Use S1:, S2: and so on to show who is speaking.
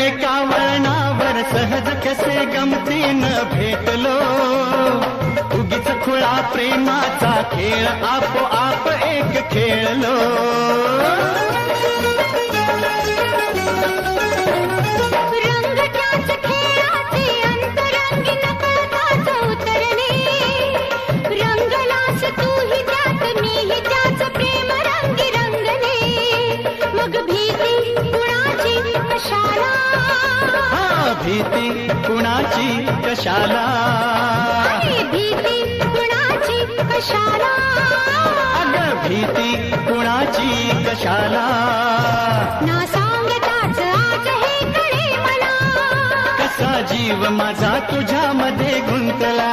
S1: एका वळणावर सहज कसे गमतीनं भेटलो, उगीच खुळा प्रेमाचा खेळ आपोआप एक खेळलो.
S2: रंगत्याच खेळाचे अंतरंगी नकळताच उतरणे, रंगलास तूही त्यात मीही त्याच प्रेम रंगी रंगले. मग भीती कुणाची कशाला,
S1: भीती कुणाची कशाला,
S2: भीती कुणाची कशाला,
S1: अगं भीती कुणाची कशाला.
S2: ना सांगताच आज हे कळे मला,
S1: कसा जीव माझा तुझ्यामध्ये गुंतला.